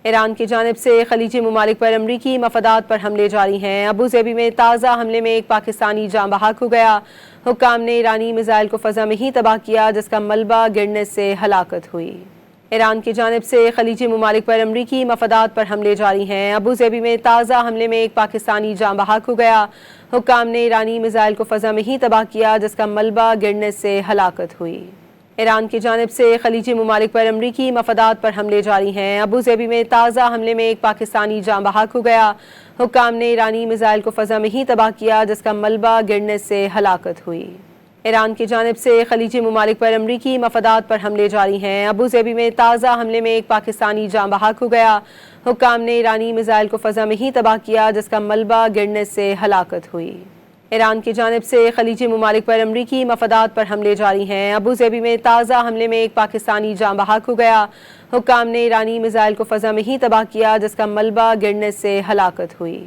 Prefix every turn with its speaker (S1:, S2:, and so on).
S1: ایران کی جانب سے خلیجی ممالک پر امریکی مفادات پر حملے جاری ہیں۔ ابوظہبی میں تازہ حملے میں ایک پاکستانی جاں بحق ہو گیا۔ حکام نے ایرانی میزائل کو فضا میں ہی تباہ کیا جس کا ملبہ گرنے سے ہلاکت ہوئی۔ ایران کی جانب سے خلیجی ممالک پر امریکی مفادات پر حملے جاری ہیں۔ ابوظہبی میں تازہ حملے میں ایک پاکستانی جاں بحق ہو گیا۔ حکام نے ایرانی میزائل کو فضا میں ہی تباہ کیا جس کا ملبہ گرنے سے ہلاکت ہوئی۔ ایران کی جانب سے خلیجی ممالک پر امریکی مفادات پر حملے جاری ہیں۔ ابوظہبی میں تازہ حملے میں ایک پاکستانی جاں بحق ہو گیا۔ حکام نے ایرانی میزائل کو فضا میں ہی تباہ کیا جس کا ملبہ گرنے سے ہلاکت ہوئی۔ ایران کی جانب سے خلیجی ممالک پر امریکی مفادات پر حملے جاری ہیں۔ ابوظہبی میں تازہ حملے میں ایک پاکستانی جاں بحق ہو گیا۔ حکام نے ایرانی میزائل کو فضا میں ہی تباہ کیا جس کا ملبہ گرنے سے ہلاکت ہوئی۔ ایران کی جانب سے خلیجی ممالک پر امریکی مفادات پر حملے جاری ہیں۔ ابوظہبی میں تازہ حملے میں ایک پاکستانی جاں بحق ہو گیا۔ حکام نے ایرانی میزائل کو فضا میں ہی تباہ کیا جس کا ملبہ گرنے سے ہلاکت ہوئی۔